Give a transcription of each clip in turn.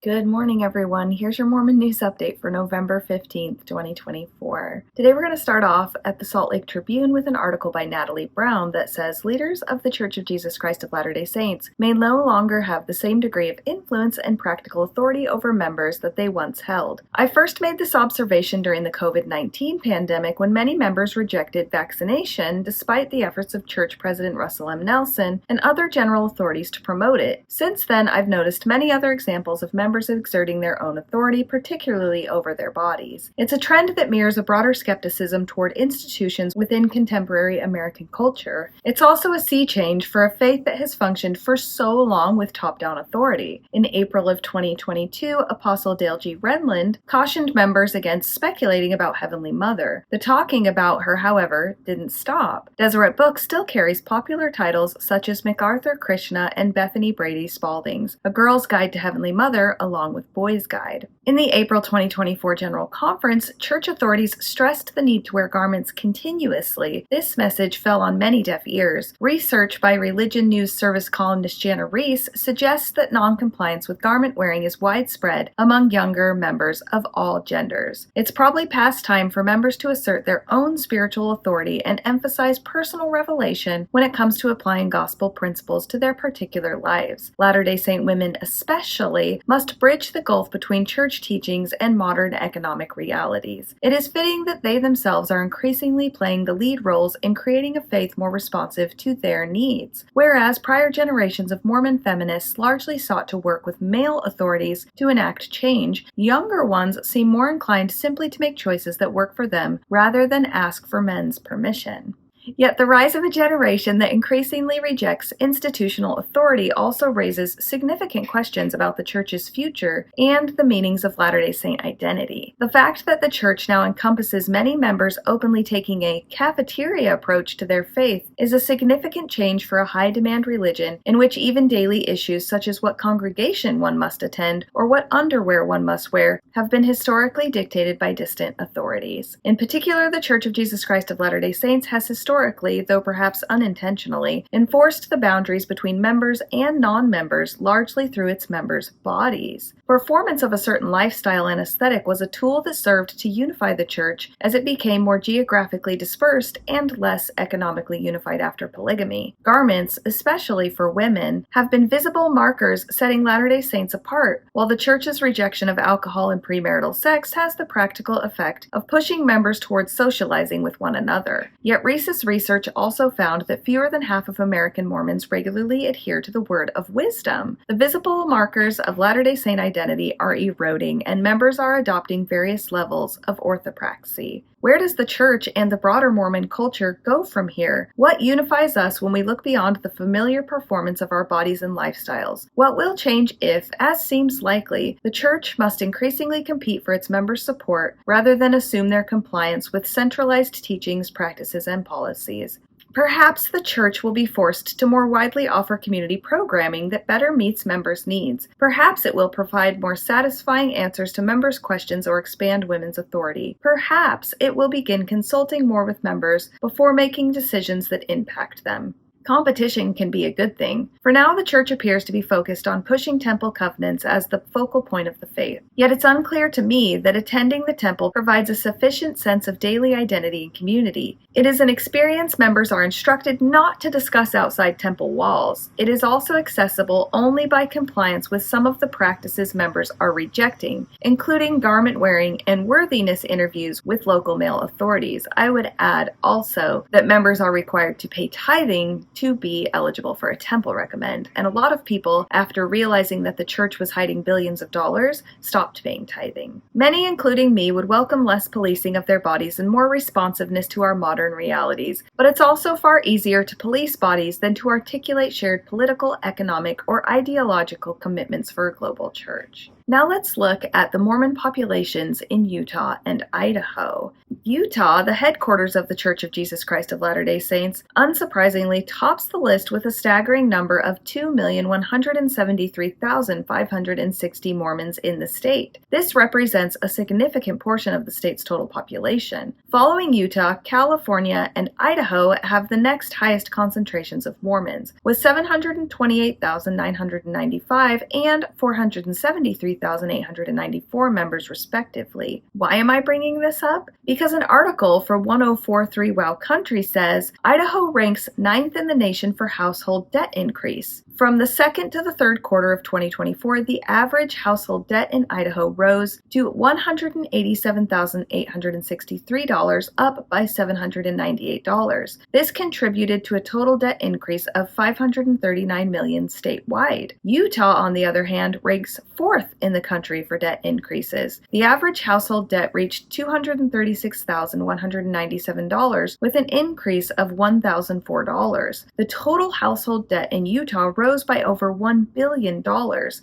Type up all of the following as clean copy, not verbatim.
Good morning, everyone. Here's your Mormon news update for November 15th, 2024. Today we're going to start off at the Salt Lake Tribune with an article by Natalie Brown that says leaders of the Church of Jesus Christ of Latter-day Saints may no longer have the same degree of influence and practical authority over members that they once held. I first made this observation during the COVID-19 pandemic when many members rejected vaccination despite the efforts of Church President Russell M. Nelson and other general authorities to promote it. Since then, I've noticed many other examples of members exerting their own authority, particularly over their bodies. It's a trend that mirrors a broader skepticism toward institutions within contemporary American culture. It's also a sea change for a faith that has functioned for so long with top-down authority. In April of 2022, Apostle Dale G. Renlund cautioned members against speculating about Heavenly Mother. The talking about her, however, didn't stop. Deseret Book still carries popular titles such as MacArthur Krishna and Bethany Brady Spalding's A Girl's Guide to Heavenly Mother, along with Boy's Guide. In the April 2024 General Conference, church authorities stressed the need to wear garments continuously. This message fell on many deaf ears. Research by Religion News Service columnist Jana Reese suggests that non-compliance with garment wearing is widespread among younger members of all genders. It's probably past time for members to assert their own spiritual authority and emphasize personal revelation when it comes to applying gospel principles to their particular lives. Latter-day Saint women especially must bridge the gulf between church teachings and modern economic realities. It is fitting that they themselves are increasingly playing the lead roles in creating a faith more responsive to their needs. Whereas prior generations of Mormon feminists largely sought to work with male authorities to enact change, younger ones seem more inclined simply to make choices that work for them rather than ask for men's permission. Yet the rise of a generation that increasingly rejects institutional authority also raises significant questions about the Church's future and the meanings of Latter-day Saint identity. The fact that the Church now encompasses many members openly taking a cafeteria approach to their faith is a significant change for a high-demand religion in which even daily issues such as what congregation one must attend or what underwear one must wear have been historically dictated by distant authorities. In particular, the Church of Jesus Christ of Latter-day Saints has historically, though perhaps unintentionally, enforced the boundaries between members and non-members largely through its members' bodies. Performance of a certain lifestyle and aesthetic was a tool that served to unify the Church as it became more geographically dispersed and less economically unified after polygamy. Garments, especially for women, have been visible markers setting Latter-day Saints apart, while the Church's rejection of alcohol and premarital sex has the practical effect of pushing members towards socializing with one another. Yet recent research also found that fewer than half of American Mormons regularly adhere to the word of wisdom. The visible markers of Latter-day Saint identity are eroding, and members are adopting various levels of orthopraxy. Where does the Church and the broader Mormon culture go from here? What unifies us when we look beyond the familiar performance of our bodies and lifestyles? What will change if, as seems likely, the Church must increasingly compete for its members' support rather than assume their compliance with centralized teachings, practices, and policies? Perhaps the Church will be forced to more widely offer community programming that better meets members' needs. Perhaps it will provide more satisfying answers to members' questions or expand women's authority. Perhaps it will begin consulting more with members before making decisions that impact them. Competition can be a good thing. For now, the Church appears to be focused on pushing temple covenants as the focal point of the faith. Yet it's unclear to me that attending the temple provides a sufficient sense of daily identity and community. It is an experience members are instructed not to discuss outside temple walls. It is also accessible only by compliance with some of the practices members are rejecting, including garment wearing and worthiness interviews with local male authorities. I would add also that members are required to pay tithing to be eligible for a temple recommend, and a lot of people, after realizing that the Church was hiding billions of dollars, stopped paying tithing. Many, including me, would welcome less policing of their bodies and more responsiveness to our modern realities, but it's also far easier to police bodies than to articulate shared political, economic, or ideological commitments for a global church. Now let's look at the Mormon populations in Utah and Idaho. Utah, the headquarters of the Church of Jesus Christ of Latter-day Saints, unsurprisingly tops the list with a staggering number of 2,173,560 Mormons in the state. This represents a significant portion of the state's total population. Following Utah, California, and Idaho have the next highest concentrations of Mormons, with 728,995 and 473,894 members respectively. Why am I bringing this up? Because an article for 1043 Wow Country says Idaho ranks 9th in the nation for household debt increase. From the second to the third quarter of 2024, the average household debt in Idaho rose to $187,863, up by $798. This contributed to a total debt increase of $539 million statewide. Utah, on the other hand, ranks 4th in the country for debt increases. The average household debt reached $236,197, with an increase of $1,004. The total household debt in Utah rose by over $1 billion.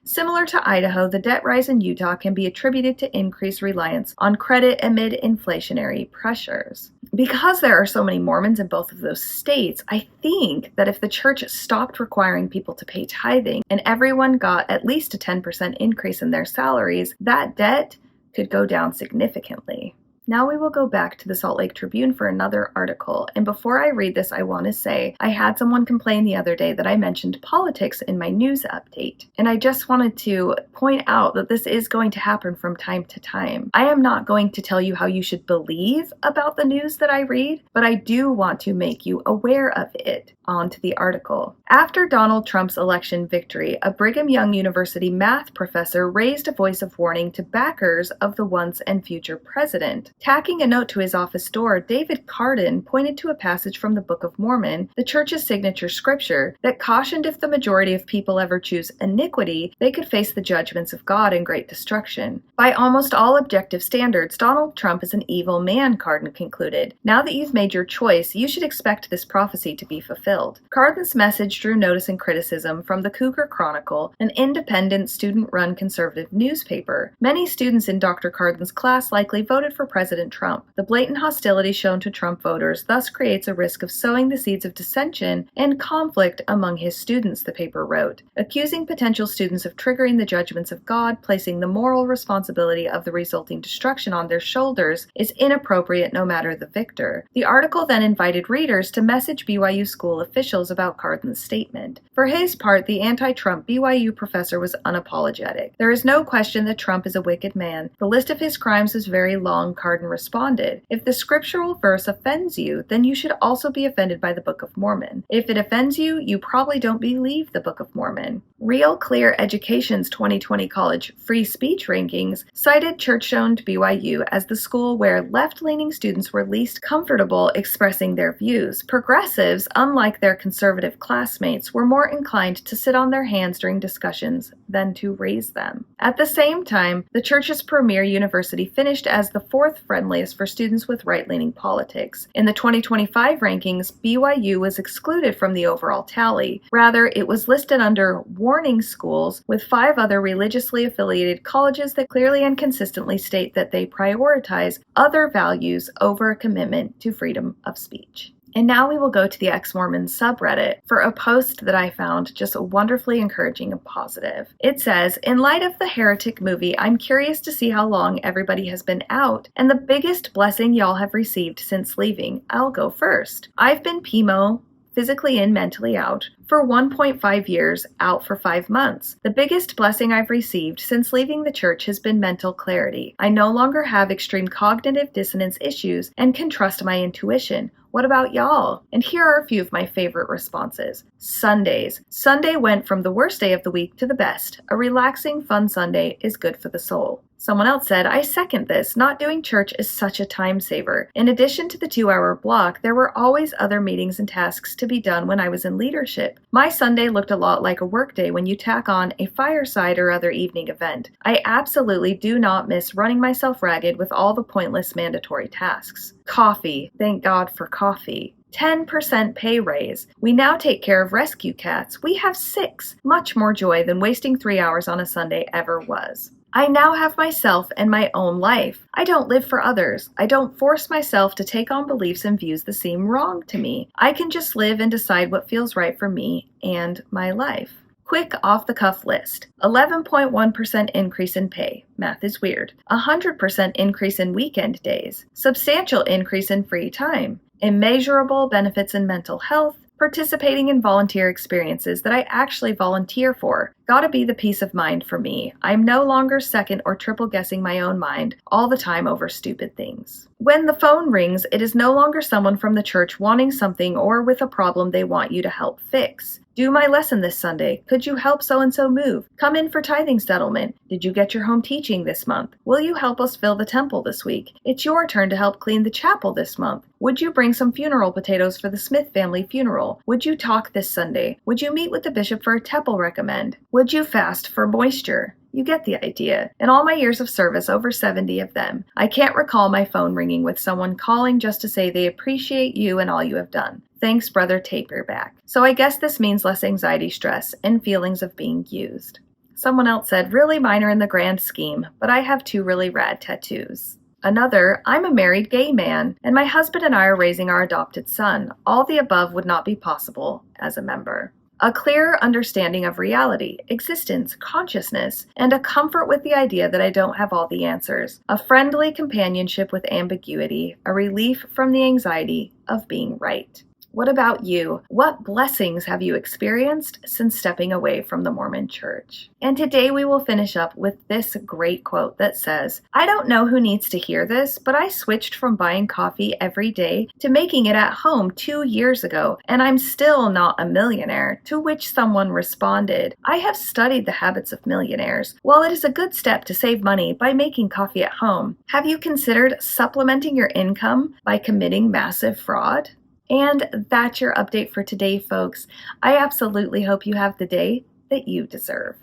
Similar to Idaho, the debt rise in Utah can be attributed to increased reliance on credit amid inflationary pressures. Because there are so many Mormons in both of those states, I think that if the church stopped requiring people to pay tithing and everyone got at least a 10% increase in their salaries, that debt could go down significantly. Now we will go back to the Salt Lake Tribune for another article, and before I read this, I want to say I had someone complain the other day that I mentioned politics in my news update, and I just wanted to point out that this is going to happen from time to time. I am not going to tell you how you should believe about the news that I read, but I do want to make you aware of it. On to the article. After Donald Trump's election victory, a Brigham Young University math professor raised a voice of warning to backers of the once and future president. Tacking a note to his office door, David Cardin pointed to a passage from the Book of Mormon, the church's signature scripture, that cautioned if the majority of people ever choose iniquity, they could face the judgments of God and great destruction. By almost all objective standards, Donald Trump is an evil man, Cardin concluded. Now that you've made your choice, you should expect this prophecy to be fulfilled. Cardin's message drew notice and criticism from the Cougar Chronicle, an independent, student-run conservative newspaper. Many students in Dr. Cardin's class likely voted for President Trump. The blatant hostility shown to Trump voters thus creates a risk of sowing the seeds of dissension and conflict among his students, the paper wrote, accusing potential students of triggering the judgments of God, placing the moral responsibility of the resulting destruction on their shoulders, is inappropriate no matter the victor. The article then invited readers to message BYU school officials about Cardin's statement. For his part, the anti-Trump BYU professor was unapologetic. There is no question that Trump is a wicked man. The list of his crimes is very long, Cardin responded. If the scriptural verse offends you, then you should also be offended by the Book of Mormon. If it offends you, you probably don't believe the Book of Mormon. Real Clear Education's 2020 college free speech rankings cited church-owned BYU as the school where left-leaning students were least comfortable expressing their views. Progressives, unlike their conservative classmates, were more inclined to sit on their hands during discussions than to raise them. At the same time, the church's premier university finished as the fourth friendliest for students with right-leaning politics. In the 2025 rankings, BYU was excluded from the overall tally. Rather, it was listed under warning schools with 5 other religiously affiliated colleges that clearly and consistently state that they prioritize other values over a commitment to freedom of speech. And now we will go to the Ex-Mormon subreddit for a post that I found just wonderfully encouraging and positive. It says, in light of the Heretic movie, I'm curious to see how long everybody has been out and the biggest blessing y'all have received since leaving. I'll go first. I've been PMO, physically in, mentally out, for 1.5 years, out for 5 months. The biggest blessing I've received since leaving the church has been mental clarity. I no longer have extreme cognitive dissonance issues and can trust my intuition. What about y'all? And here are a few of my favorite responses. Sundays. Sunday went from the worst day of the week to the best. A relaxing, fun Sunday is good for the soul. Someone else said, I second this. Not doing church is such a time saver. In addition to the 2-hour block, there were always other meetings and tasks to be done when I was in leadership. My Sunday looked a lot like a workday when you tack on a fireside or other evening event. I absolutely do not miss running myself ragged with all the pointless mandatory tasks. Coffee. Thank God for coffee. 10% pay raise. We now take care of rescue cats. We have 6. Much more joy than wasting 3 hours on a Sunday ever was. I now have myself and my own life. I don't live for others. I don't force myself to take on beliefs and views that seem wrong to me. I can just live and decide what feels right for me and my life. Quick off-the-cuff list. 11.1% increase in pay. Math is weird. 100% increase in weekend days. Substantial increase in free time. Immeasurable benefits in mental health. Participating in volunteer experiences that I actually volunteer for. Gotta be the peace of mind for me. I'm no longer second or triple guessing my own mind all the time over stupid things. When the phone rings, it is no longer someone from the church wanting something or with a problem they want you to help fix. Do my lesson this Sunday. Could you help so-and-so move? Come in for tithing settlement. Did you get your home teaching this month? Will you help us fill the temple this week? It's your turn to help clean the chapel this month. Would you bring some funeral potatoes for the Smith family funeral? Would you talk this Sunday? Would you meet with the bishop for a temple recommend? Would you fast for moisture? You get the idea. In all my years of service, over 70 of them, I can't recall my phone ringing with someone calling just to say they appreciate you and all you have done. Thanks, Brother Taperback. So I guess this means less anxiety, stress, and feelings of being used. Someone else said, really minor in the grand scheme, but I have 2 really rad tattoos. Another, I'm a married gay man, and my husband and I are raising our adopted son. All the above would not be possible as a member. A clear understanding of reality, existence, consciousness, and a comfort with the idea that I don't have all the answers. A friendly companionship with ambiguity, a relief from the anxiety of being right. What about you? What blessings have you experienced since stepping away from the Mormon Church? And today we will finish up with this great quote that says, I don't know who needs to hear this, but I switched from buying coffee every day to making it at home 2 years ago, and I'm still not a millionaire, to which someone responded, I have studied the habits of millionaires. While it is a good step to save money by making coffee at home, have you considered supplementing your income by committing massive fraud? And that's your update for today, folks. I absolutely hope you have the day that you deserve.